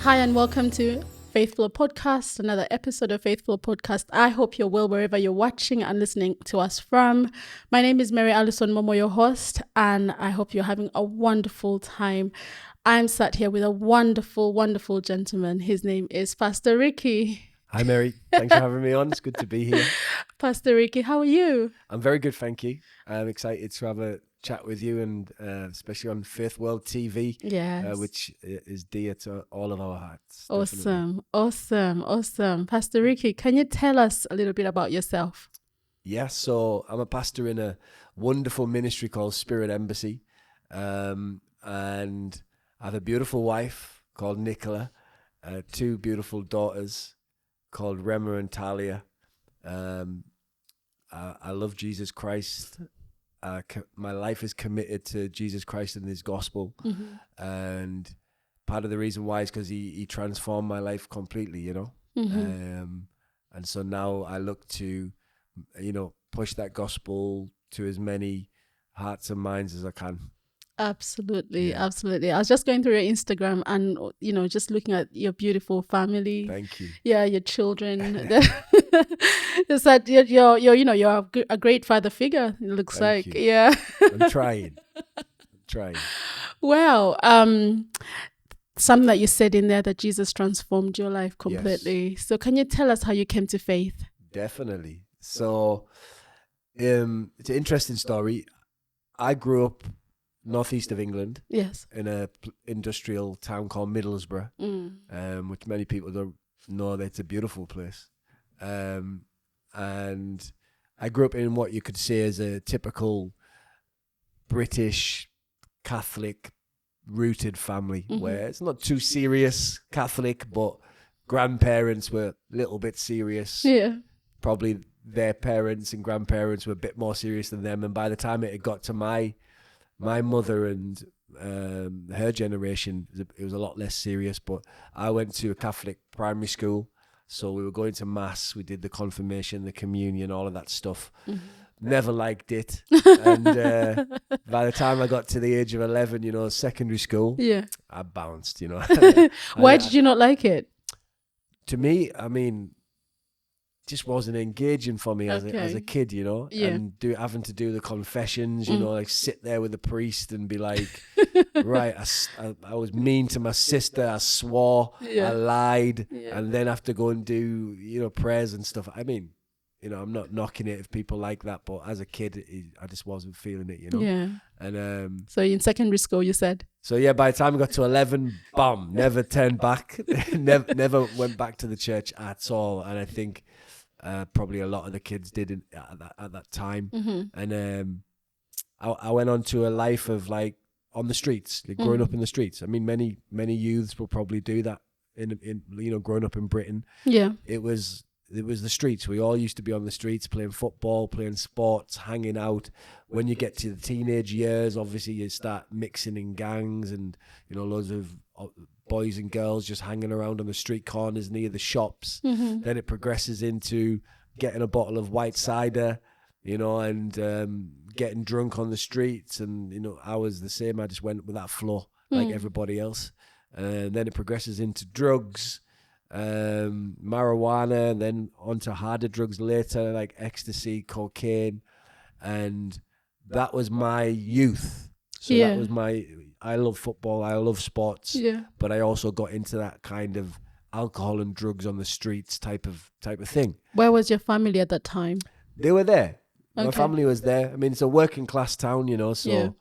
Hi and welcome to Faithful Podcast, another episode of Faithful Podcast. I hope you're well wherever you're watching and listening to us from. My name is Mary, Alison, Momoh, your host, and I hope you're having a wonderful time. I'm sat here with a wonderful, wonderful gentleman. His name is Pastor Rikki. Hi, Mary. Thanks for having me on. It's good to be here. Pastor Rikki, how are you? I'm very good, thank you. I'm excited to have a chat with you, and especially on Faith World TV, Yes. which is dear to all of our hearts. Awesome. Pastor Rikki, can you tell us a little bit about yourself? Yes, so I'm a pastor in a wonderful ministry called Spirit Embassy, and I have a beautiful wife called Nicola, two beautiful daughters called Rema and Talia. I love Jesus Christ. My life is committed to Jesus Christ and his gospel. Mm-hmm. And part of the reason why is because he transformed my life completely, you know. Mm-hmm. And so now I look to, push that gospel to as many hearts and minds as I can. Absolutely. Yeah. Absolutely. I was just going through your Instagram and, just looking at your beautiful family. Thank you. Yeah, your children. It's that you're a great father figure, it looks Thank like. you. Yeah. I'm trying. Well, something that you said in there that Jesus transformed your life completely. Yes. So can you tell us how you came to faith? Definitely. So it's an interesting story. I grew up northeast of England. Yes. In a industrial town called Middlesbrough, which many people don't know that it's a beautiful place. And I grew up in what you could say is a typical British Catholic rooted family, where it's not too serious Catholic, but grandparents were a little bit serious. Yeah. Probably their parents and grandparents were a bit more serious than them. And by the time it had got to my mother and her generation, it was a lot less serious. But I went to a Catholic primary school, so we were going to mass. We did the confirmation, the communion, all of that stuff. Mm-hmm. Never liked it. And by the time I got to the age of 11, secondary school, Yeah. I bounced. Why did you not like it? To me, just wasn't engaging for me as a kid, Yeah. and having to do the confessions, like sit there with the priest and be like, right, I was mean to my sister, I swore, I lied, and then have to go and do, prayers and stuff. I'm not knocking it if people like that, but as a kid, I just wasn't feeling it, Yeah. And so in secondary school, you said? So yeah, by the time I got to 11, bam, never turned back, never went back to the church at all, and I think probably a lot of the kids did at that time. Mm-hmm. And I went on to a life of like on the streets, like growing up in the streets. Many youths will probably do that in growing up in Britain. Yeah. It was the streets. We all used to be on the streets playing football, playing sports, hanging out. When you get to the teenage years, obviously you start mixing in gangs and loads of boys and girls just hanging around on the street corners near the shops. Mm-hmm. Then it progresses into getting a bottle of white cider, and getting drunk on the streets. And, I was the same. I just went with that flow like everybody else. And then it progresses into drugs, marijuana, and then onto harder drugs later, like ecstasy, cocaine. And that was my youth. So that was I love football, I love sports, but I also got into that kind of alcohol and drugs on the streets type of thing. Where was your family at that time? They were there. Okay. My family was there. It's a working class town, so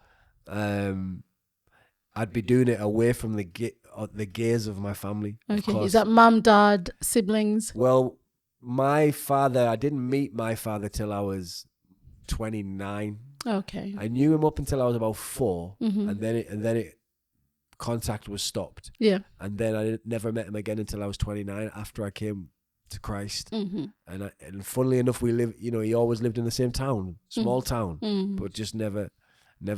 I'd be doing it away from the gaze of my family. Okay. Of course. Is that mom, dad, siblings? Well, my father, I didn't meet my father till I was 29. Okay. I knew him up until I was about 4, Mm-hmm. and then it contact was stopped. Yeah. And then I never met him again until I was 29 after I came to Christ. Mm-hmm. And funnily enough, we live. He always lived in the same town, small town, Mm-hmm. but just never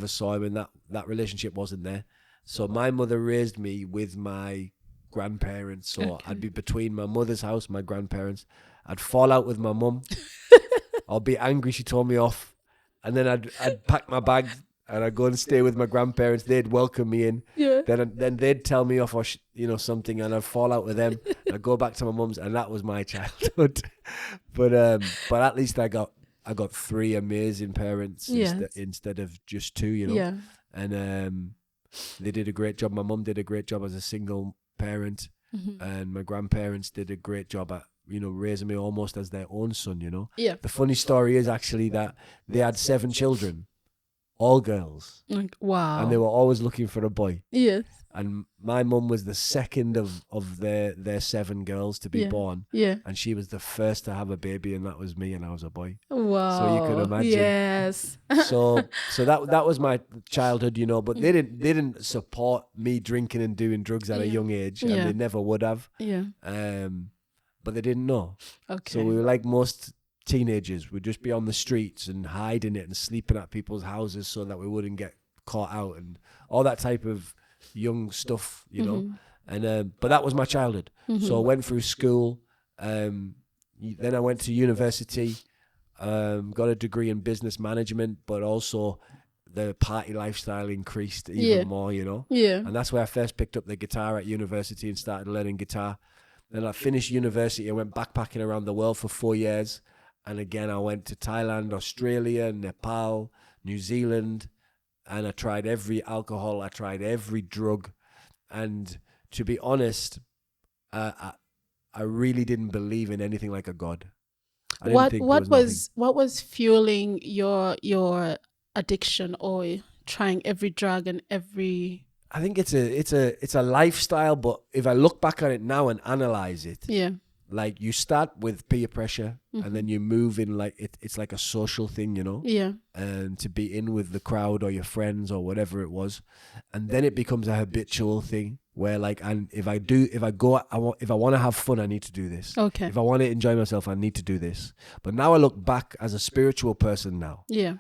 saw him, and that relationship wasn't there. So my mother raised me with my grandparents. So I'd be between my mother's house, my grandparents. I'd fall out with my mum. I'll be angry she told me off. And then I'd pack my bag and I'd go and stay with my grandparents. They'd welcome me in. Yeah. Then they'd tell me off or something, and I'd fall out with them. I'd go back to my mum's, and that was my childhood. But at least I got 3 amazing parents instead of just 2. Yeah. And they did a great job. My mum did a great job as a single parent, and my grandparents did a great job at raising me almost as their own son. Yeah. The funny story is actually that they had 7 children, all girls. Like, wow. And they were always looking for a boy. Yes. And my mum was the second of their 7 girls to be born. Yeah. And she was the first to have a baby, and that was me, and I was a boy. Wow. So you can imagine. Yes. So that was my childhood, but they didn't support me drinking and doing drugs at a young age, and they never would have. Yeah. But they didn't know. Okay. So we were like most teenagers. We'd just be on the streets and hiding it and sleeping at people's houses so that we wouldn't get caught out and all that type of young stuff, And but that was my childhood. So I went through school. Then I went to university. Got a degree in business management, but also the party lifestyle increased even more, Yeah. And that's where I first picked up the guitar at university and started learning guitar. Then I finished university and went backpacking around the world for 4 years. And again, I went to Thailand, Australia, Nepal, New Zealand, and I tried every alcohol. I tried every drug. And to be honest, I really didn't believe in anything like a God. What was fueling your addiction or trying every drug and every? I think it's a lifestyle, but if I look back at it now and analyze it, like you start with peer pressure and then you move in like it's like a social thing, and to be in with the crowd or your friends or whatever it was, and then it becomes a habitual thing where like, and if I want to have fun, I need to do this. Okay. If I want to enjoy myself, I need to do this. But now I look back as a spiritual person now. Yeah.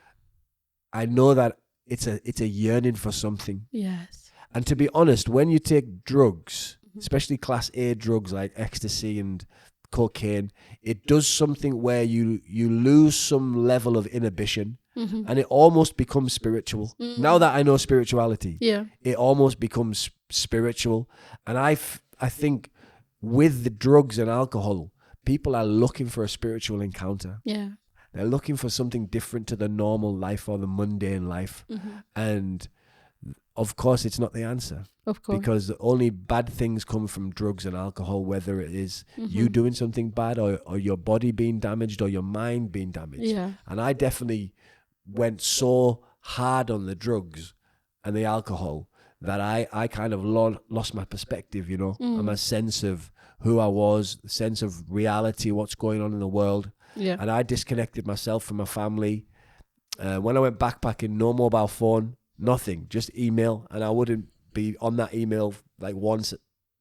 I know that it's a yearning for something. Yes. And to be honest, when you take drugs, especially class A drugs like ecstasy and cocaine, it does something where you lose some level of inhibition and it almost becomes spiritual. Now that I know spirituality, it almost becomes spiritual. And I think with the drugs and alcohol, people are looking for a spiritual encounter. Yeah. They're looking for something different to the normal life or the mundane life. And of course, it's not the answer. Of course. Because only bad things come from drugs and alcohol, whether it is you doing something bad or your body being damaged or your mind being damaged. Yeah. And I definitely went so hard on the drugs and the alcohol that I kind of lost my perspective, and my sense of who I was, the sense of reality, what's going on in the world. Yeah. And I disconnected myself from my family. When I went backpacking, no mobile phone. Nothing, just email, and I wouldn't be on that email like once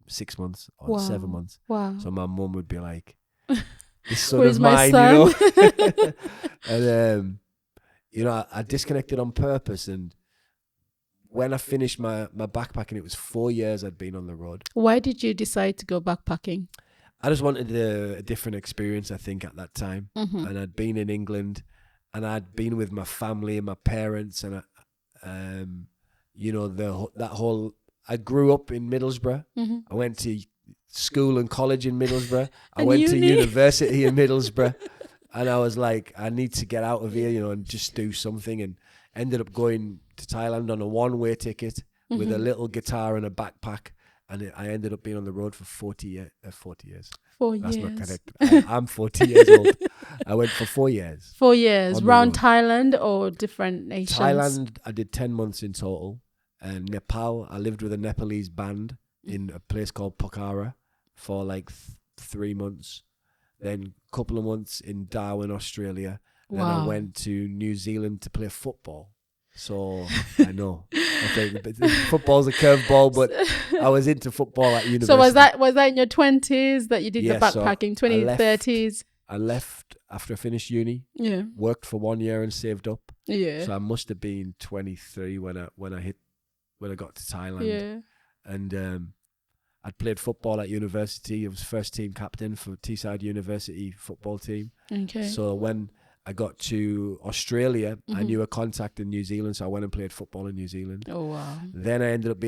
6 months or 7 months. Wow. So my mum would be like, "This son Where's of my mine," son? And I disconnected on purpose. And when I finished my backpacking, it was 4 years I'd been on the road. Why did you decide to go backpacking? I just wanted a different experience, I think, at that time. And I'd been in England, and I'd been with my family and my parents, and I grew up in Middlesbrough. I went to school and college in Middlesbrough. I went to university in Middlesbrough, and I was like, I need to get out of here, and just do something. And ended up going to Thailand on a one-way ticket with a little guitar and a backpack. And I ended up being on the road for 40 years. 4 years. That's not correct. I'm 40 years old. I went for 4 years. 4 years. Around Thailand or different nations? Thailand, I did 10 months in total. And Nepal, I lived with a Nepalese band in a place called Pokhara for like 3 months. Then a couple of months in Darwin, Australia. Then I went to New Zealand to play football. So I know. I think football's a curveball, but I was into football at university. So was that in your 20s that you did the backpacking, 20s, 30s? I left after I finished uni. Yeah. Worked for 1 year and saved up. Yeah. So I must have been 23 when I got to Thailand. Yeah. And I'd played football at university. I was first team captain for Teesside University football team. Okay. So when I got to Australia. I knew a contact in New Zealand, so I went and played football in New Zealand. Oh, wow. Then I ended up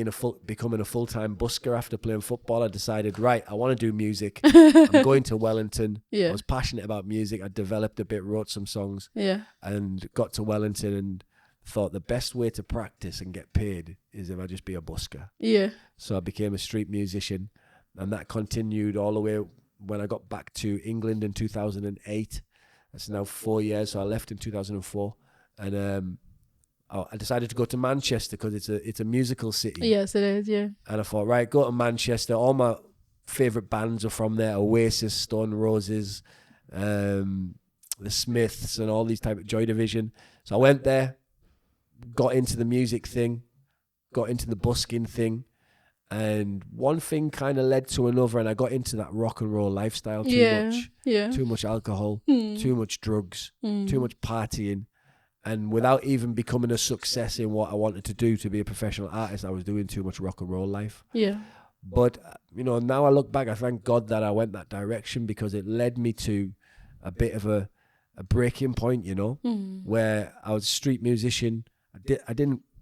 becoming a full-time busker after playing football. I decided, right, I want to do music. I'm going to Wellington. Yeah. I was passionate about music. I developed a bit, wrote some songs, Yeah. and got to Wellington and thought the best way to practice and get paid is if I just be a busker. Yeah. So I became a street musician, and that continued all the way when I got back to England in 2008. That's now 4 years. So I left in 2004, and I decided to go to Manchester because it's a musical city. Yes, it is. Yeah. And I thought, right, go to Manchester. All my favorite bands are from there: Oasis, Stone Roses, the Smiths, and all these type of Joy Division. So I went there, got into the music thing, got into the busking thing. And one thing kind of led to another, and I got into that rock and roll lifestyle too much alcohol, too much drugs, too much partying. And without even becoming a success in what I wanted to do to be a professional artist, I was doing too much rock and roll life. Yeah. But, now I look back, I thank God that I went that direction because it led me to a bit of a breaking point, where I was a street musician.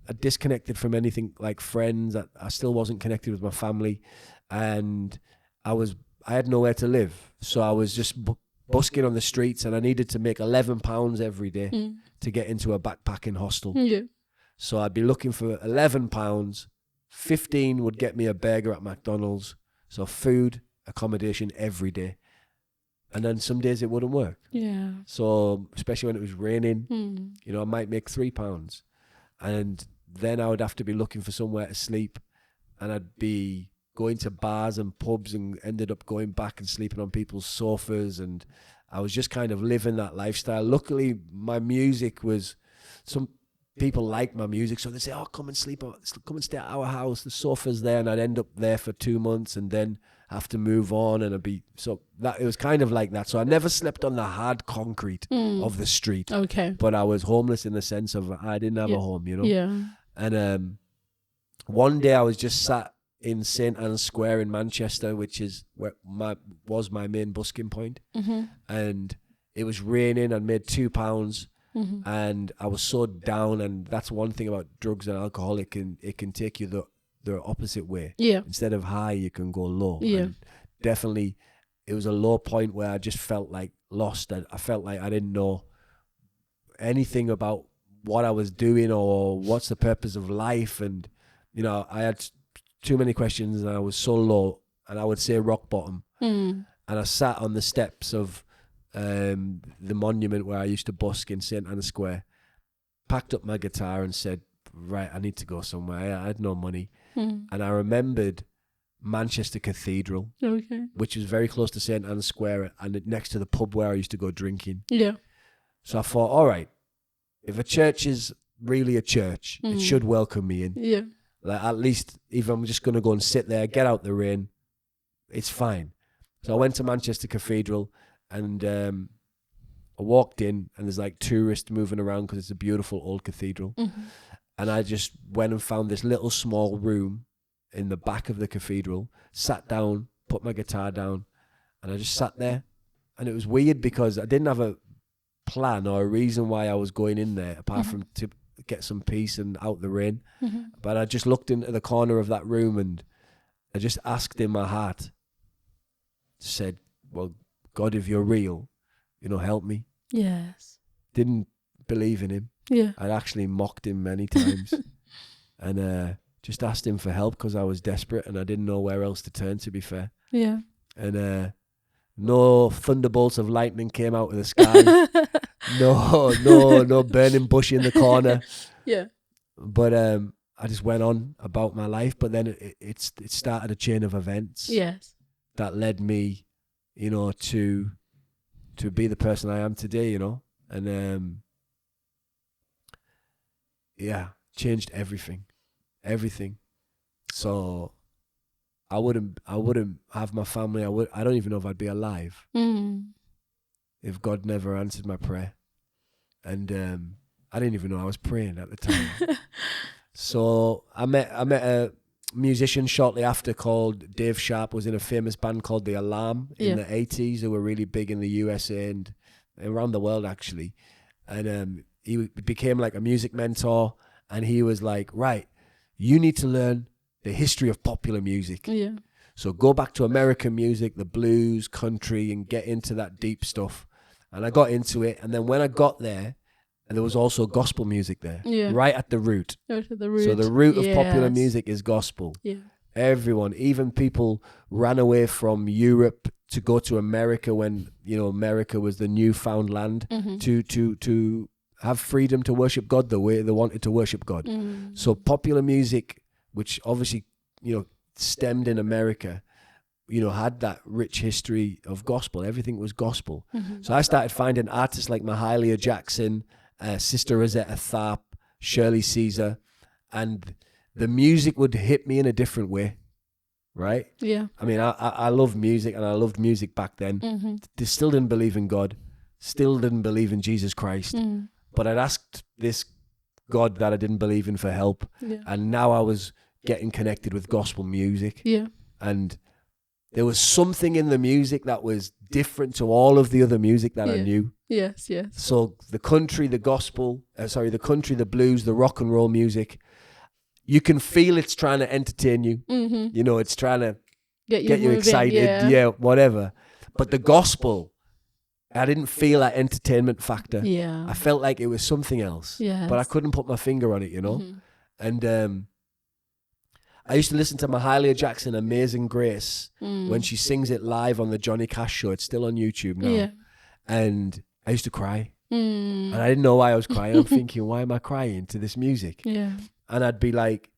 I disconnected from anything like friends. I still wasn't connected with my family, and I had nowhere to live. So I was just busking on the streets, and I needed to make £11 every day to get into a backpacking hostel. Yeah. So I'd be looking for £11. 15 would get me a burger at McDonald's. So food, accommodation every day. And then some days it wouldn't work. Yeah. So especially when it was raining, I might make £3. And then I would have to be looking for somewhere to sleep, and I'd be going to bars and pubs and ended up going back and sleeping on people's sofas, and I was just kind of living that lifestyle. Luckily, my music was, some people like my music, so they say, oh, come and stay at our house, the sofa's there, and I'd end up there for 2 months and then have to move on, and it was kind of like that. So I never slept on the hard concrete of the street. Okay. But I was homeless in the sense of I didn't have a home, Yeah. And one day I was just sat in St. Anne's Square in Manchester, which is where was my main busking point. And it was raining. I'd made £2, and I was so down. And that's one thing about drugs and alcohol; it can take you the opposite way. Yeah. Instead of high, you can go low. Yeah. And definitely, it was a low point where I just felt like lost. I felt like I didn't know anything about what I was doing or what's the purpose of life. And, I had too many questions, and I was so low, and I would say rock bottom. And I sat on the steps of the monument where I used to busk in St. Anne's Square, packed up my guitar and said, right, I need to go somewhere. I had no money. And I remembered Manchester Cathedral, which was very close to St. Anne's Square and next to the pub where I used to go drinking. Yeah. So I thought, all right, if a church is really a church, it should welcome me in. Yeah. Like, at least if I'm just going to go and sit there, get out the rain, it's fine. So I went to Manchester Cathedral, and I walked in, and there's like tourists moving around because it's a beautiful old cathedral. And I just went and found this little small room in the back of the cathedral, sat down, put my guitar down, and I just sat there. And it was weird because I didn't have a plan or a reason why I was going in there, apart from to get some peace and out the rain. But I just looked into the corner of that room, and I just asked in my heart, said, well, God, if you're real, help me. Yes. Didn't believe in him. Yeah. I'd actually mocked him many times. And just asked him for help because I was desperate and I didn't know where else to turn, to be fair. Yeah. And no thunderbolts of lightning came out of the sky. no burning bush in the corner. Yeah. But I just went on about my life. But then it started a chain of events. Yes. That led me, to be the person I am today, And changed everything. So I wouldn't have my family. I don't even know if I'd be alive if God never answered my prayer. And I didn't even know I was praying at the time. So I met a musician shortly after called Dave Sharp, was in a famous band called The Alarm in the 80s. They were really big in the USA, and around the world actually. And he became like a music mentor, and he was like, right, you need to learn the history of popular music. Yeah. So go back to American music, the blues, country, and get into that deep stuff. And I got into it. And then when I got there, there was also gospel music there, right at the root. Go to the root. So the root of popular music is gospel. Yeah. Everyone, even people ran away from Europe to go to America when, America was the newfound land, to have freedom to worship God the way they wanted to worship God. So popular music, which obviously, stemmed in America, had that rich history of gospel. Everything was gospel. So I started finding artists like Mahalia Jackson, Sister Rosetta Tharpe, Shirley Caesar, and the music would hit me in a different way, right? Yeah. I mean, I love music, and I loved music back then. They still didn't believe in God, still didn't believe in Jesus Christ, but I'd asked this God that I didn't believe in for help, and now I was getting connected with gospel music. Yeah. And there was something in the music that was different to all of the other music that I knew. Yes, yes. So the country, the gospel, the country, the blues, the rock and roll music, you can feel it's trying to entertain you. It's trying to get you excited, whatever. But the gospel, I didn't feel that entertainment factor. Yeah. I felt like it was something else. Yes. But I couldn't put my finger on it, And I used to listen to Mahalia Jackson, Amazing Grace, when she sings it live on the Johnny Cash show. It's still on YouTube now. Yeah. And I used to cry. And I didn't know why I was crying. I'm thinking, why am I crying to this music? Yeah. And I'd be like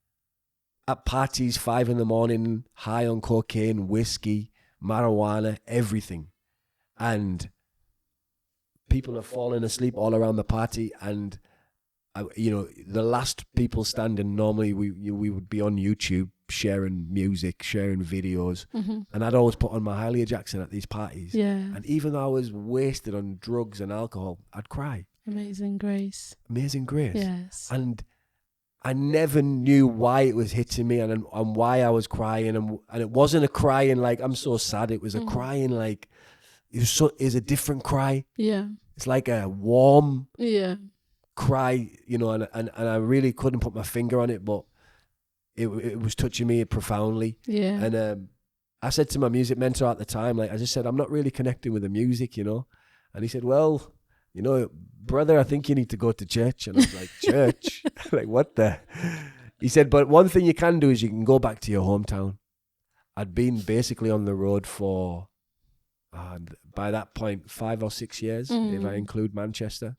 at parties 5 a.m, high on cocaine, whiskey, marijuana, everything. And people are falling asleep all around the party. And the last people standing, normally we would be on YouTube sharing music, sharing videos, and I'd always put on Mahalia Jackson at these parties. Yeah. And even though I was wasted on drugs and alcohol, I'd cry. Amazing Grace. Amazing Grace. Yes. And I never knew why it was hitting me and why I was crying, and it wasn't a crying like I'm so sad. It was a crying like it's a different cry. Yeah. It's like a warm. Yeah. Cry, and I really couldn't put my finger on it, but it was touching me profoundly. Yeah. And I said to my music mentor at the time, like I just said, I'm not really connecting with the music, and he said, well, brother, I think you need to go to church. And I was like, church? Like what the? He said, but one thing you can do is you can go back to your hometown. I'd been basically on the road for by that point 5 or 6 years, if I include Manchester.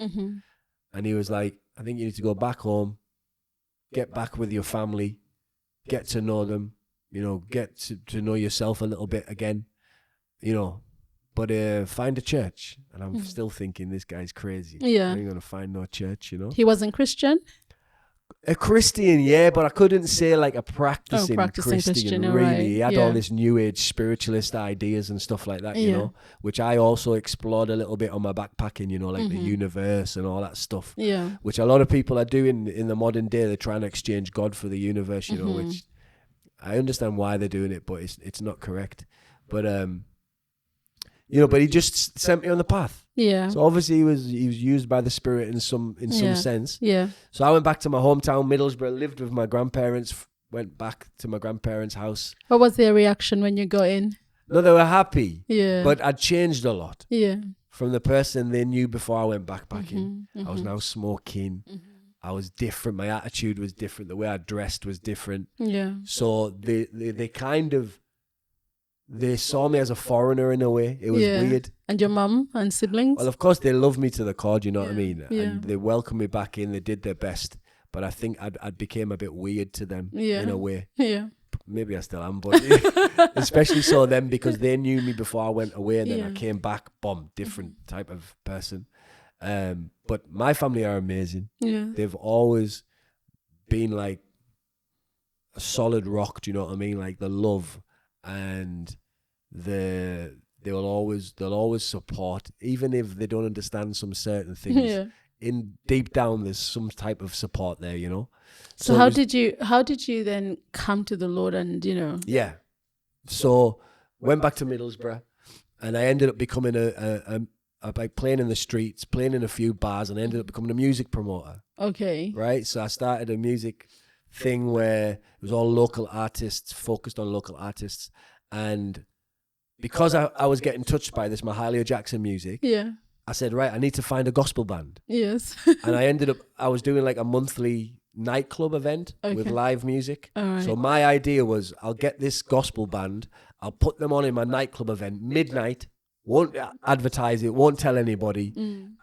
And he was like, I think you need to go back home, get back with your family, get to know them, get to know yourself a little bit again, but find a church. And I'm still thinking, this guy's crazy. Yeah. I ain't going to find no church, He wasn't Christian? A Christian, yeah, but I couldn't say like a practicing Christian, really. right. He had all this new age spiritualist ideas and stuff like that, which I also explored a little bit on my backpacking, like the universe and all that stuff. Yeah. Which a lot of people are doing in the modern day. They're trying to exchange God for the universe, which I understand why they're doing it, but it's not correct. But but he just sent me on the path. Yeah. So obviously he was used by the Spirit in some sense. Yeah. So I went back to my hometown, Middlesbrough, lived with my grandparents, went back to my grandparents' house. What was their reaction when you got in? No, they were happy. Yeah. But I'd changed a lot. Yeah. From the person they knew before I went backpacking. I was now smoking. I was different. My attitude was different. The way I dressed was different. Yeah. So they kind of, they saw me as a foreigner in a way. It was weird. And your mum and siblings? Well, of course, they love me to the core, you know what I mean? Yeah. And they welcomed me back in. They did their best. But I think I became a bit weird to them in a way. Yeah. Maybe I still am, but especially so them because they knew me before I went away, and then I came back, boom, different type of person. But my family are amazing. Yeah. They've always been like a solid rock, do you know what I mean? Like the love and they'll always support, even if they don't understand some certain things. Yeah. In deep down, there's some type of support there, you know. So how did you then come to the Lord and Yeah. So went back to Middlesbrough, and I ended up becoming a like playing in the streets, playing in a few bars, and I ended up becoming a music promoter. Okay. Right? So I started a music thing where it was all local artists, focused on local artists. And because I was getting touched by this Mahalia Jackson music, I said, right, I need to find a gospel band. Yes. And I was doing like a monthly nightclub event with live music. Right. So my idea was, I'll get this gospel band, I'll put them on in my nightclub event, midnight, won't advertise it, won't tell anybody.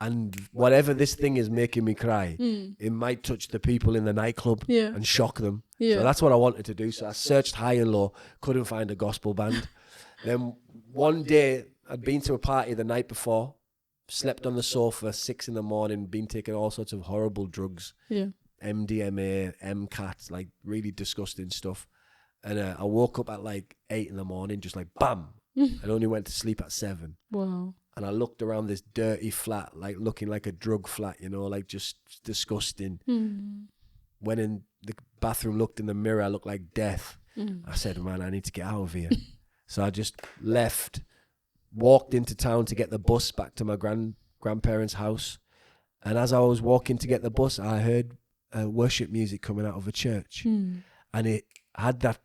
And whatever this thing is making me cry, it might touch the people in the nightclub and shock them. So that's what I wanted to do. So I searched high and low, couldn't find a gospel band. Then one day, I'd been to a party the night before, slept on the sofa, 6 a.m, been taking all sorts of horrible drugs. MDMA, MCAT, like really disgusting stuff. And I woke up at like 8 a.m, just like bam, and only went to sleep at 7. Wow. And I looked around this dirty flat, like looking like a drug flat, like just disgusting. Went in the bathroom, looked in the mirror, I looked like death. I said, man, I need to get out of here. So I just left, walked into town to get the bus back to my grandparents' house. And as I was walking to get the bus, I heard worship music coming out of a church. And it had that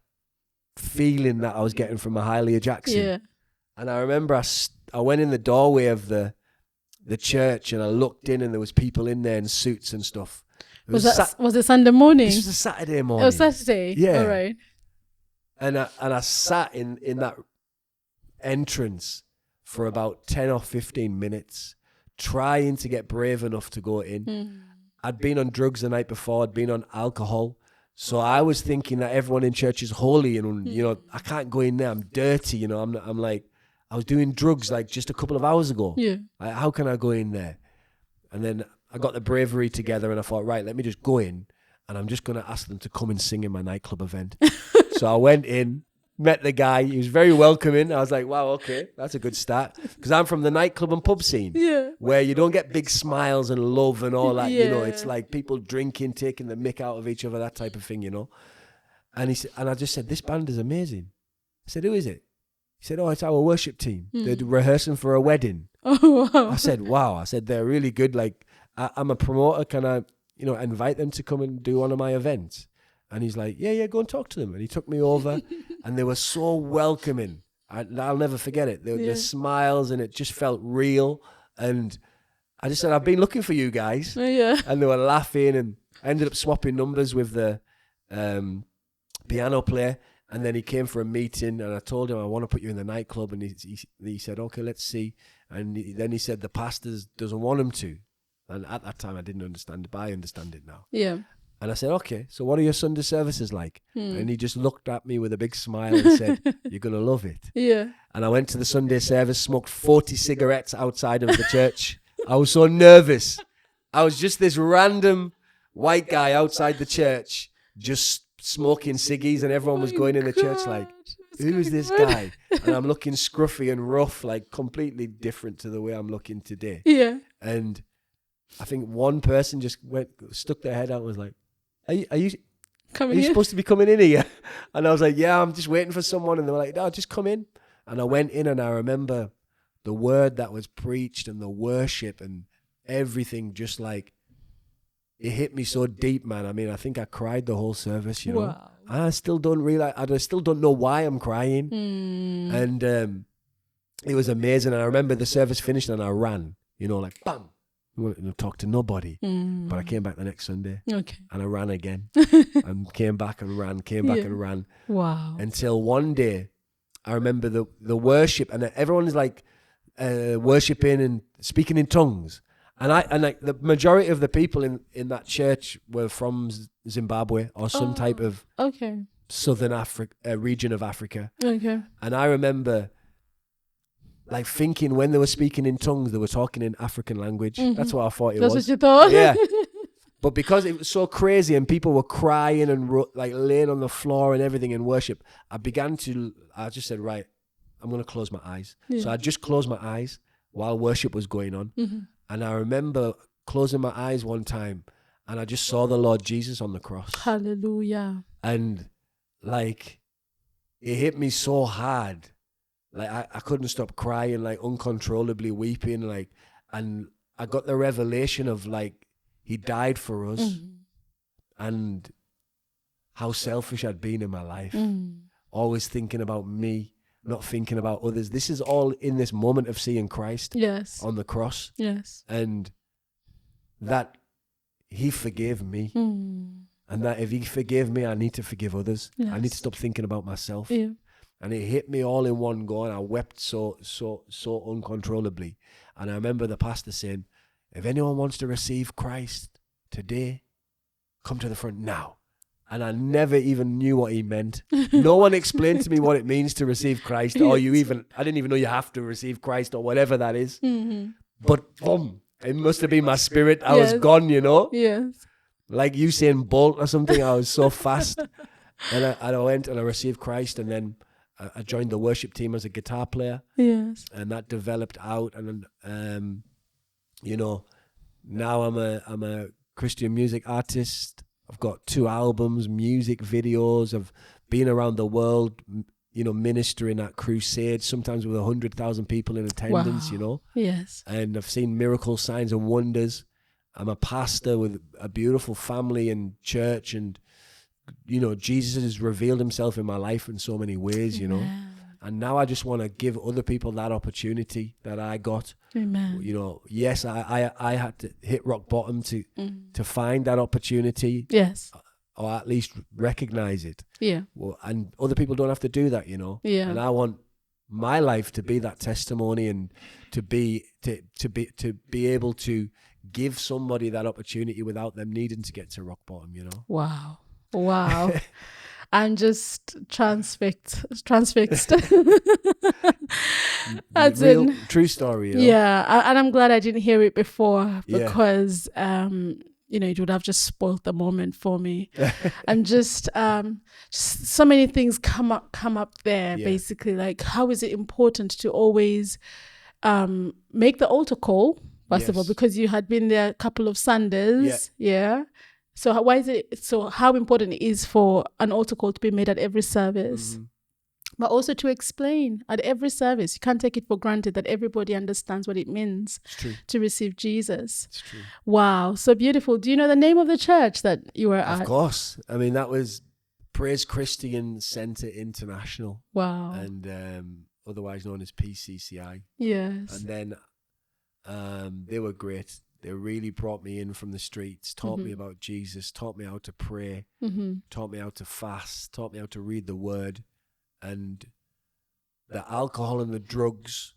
feeling that I was getting from Mahalia Jackson. And I remember I went in the doorway of the church and I looked in and there was people in there in suits and stuff. Was it Sunday morning? This was a Saturday morning. It was Saturday? Yeah. All right. And I sat in that entrance for about 10 or 15 minutes, trying to get brave enough to go in. I'd been on drugs the night before. I'd been on alcohol. So I was thinking that everyone in church is holy and, I can't go in there. I'm dirty, I'm like, I was doing drugs like just a couple of hours ago. Like, how can I go in there? And then I got the bravery together and I thought, right, let me just go in and I'm just going to ask them to come and sing in my nightclub event. So I went in, met the guy. He was very welcoming. I was like, wow, okay, that's a good start. Because I'm from the nightclub and pub scene where you don't get big smiles and love and all that. It's like people drinking, taking the mick out of each other, that type of thing, And I just said, this band is amazing. I said, who is it? He said, oh, it's our worship team. They're rehearsing for a wedding. Oh, wow. I said, wow. I said, they're really good. Like, I'm a promoter. Can I, invite them to come and do one of my events? And he's like, yeah, go and talk to them. And he took me over and they were so welcoming. I'll never forget it. The smiles and it just felt real. And I just said, I've been looking for you guys. And they were laughing and I ended up swapping numbers with the piano player. And then he came for a meeting and I told him, I want to put you in the nightclub. And he said, okay, let's see. And then he said, the pastor doesn't want him to. And at that time, I didn't understand it, but I understand it now. Yeah. And I said, okay, so what are your Sunday services like? And he just looked at me with a big smile and said, you're going to love it. Yeah. And I went to the Sunday service, smoked 40 cigarettes outside of the church. I was so nervous. I was just this random white guy outside the church, just smoking ciggies, and everyone was going in the church like, who's this guy? And I'm looking scruffy and rough, like completely different to the way I'm looking today. Yeah. And I think one person just stuck their head out and was like, are you supposed to be coming in here? And I was like, yeah, I'm just waiting for someone. And they were like, no, just come in. And I went in and I remember the word that was preached and the worship and everything, just like, it hit me so deep, man. I mean, I think I cried the whole service, Wow. I still don't realize, I still don't know why I'm crying. And it was amazing. And I remember the service finished and I ran, like, bam. I wanted to talk to nobody. But I came back the next Sunday. Okay. And I ran again. And came back and ran, and ran. Wow. Until one day, I remember the worship, and everyone is like worshiping and speaking in tongues. And like the majority of the people in that church were from Zimbabwe or some type of southern Africa region of Africa. Okay. And I remember like thinking when they were speaking in tongues, they were talking in African language. That's what I thought it was. That's what you thought? Yeah. But because it was so crazy and people were crying and like laying on the floor and everything in worship, I just said, right, I'm going to close my eyes. Yeah. So I just closed my eyes while worship was going on. And I remember closing my eyes one time and I just saw the Lord Jesus on the cross. Hallelujah. And like, it hit me so hard. Like I couldn't stop crying, like uncontrollably weeping, like, and I got the revelation of like he died for us and how selfish I'd been in my life. Always thinking about me, not thinking about others. This is all in this moment of seeing Christ on the cross. And that he forgave me. And that if he forgave me, I need to forgive others. I need to stop thinking about myself. And it hit me all in one go, and I wept so uncontrollably. And I remember the pastor saying, if anyone wants to receive Christ today, come to the front now. And I never even knew what he meant. No one explained to me what it means to receive Christ, or I didn't even know you have to receive Christ or whatever that is. But boom, it must have been my spirit. I was gone, you know? Like Usain Bolt or something. I was so fast. And I went and I received Christ, and then I joined the worship team as a guitar player. And that developed out. And you know, now I'm a Christian music artist. I've got 2 albums, music videos. I've been around the world, you know, ministering at crusades, sometimes with 100,000 people in attendance, you know. And I've seen miracles, signs and wonders. I'm a pastor with a beautiful family and church, and you know, Jesus has revealed himself in my life in so many ways, you know. And now I just want to give other people that opportunity that I got. You know, yes, I had to hit rock bottom to find that opportunity. Or at least recognize it. Well, and other people don't have to do that, you know. And I want my life to be that testimony, and to be able to give somebody that opportunity without them needing to get to rock bottom, you know. Wow. I'm just transfixed. That's real, true story. You know? And I'm glad I didn't hear it before, because you know, it would have just spoiled the moment for me. And just so many things come up there. Basically, like, how is it important to always make the altar call first of all, because you had been there a couple of Sundays. So how important it is for an altar call to be made at every service, but also to explain at every service. You can't take it for granted that everybody understands what it means to receive Jesus. It's true. Wow, so beautiful. Do you know the name of the church that you were at? Of course. I mean, that was Praise Christian Center International. Wow. And otherwise known as PCCI. Yes. And then they were great. They really brought me in from the streets, taught me about Jesus, taught me how to pray, taught me how to fast, taught me how to read the word. And the alcohol and the drugs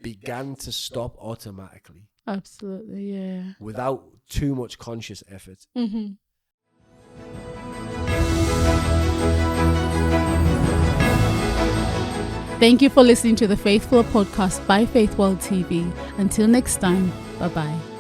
began to stop automatically. Absolutely, yeah. Without too much conscious effort. Thank you for listening to the Faithful podcast by Faith World TV. Until next time, bye-bye.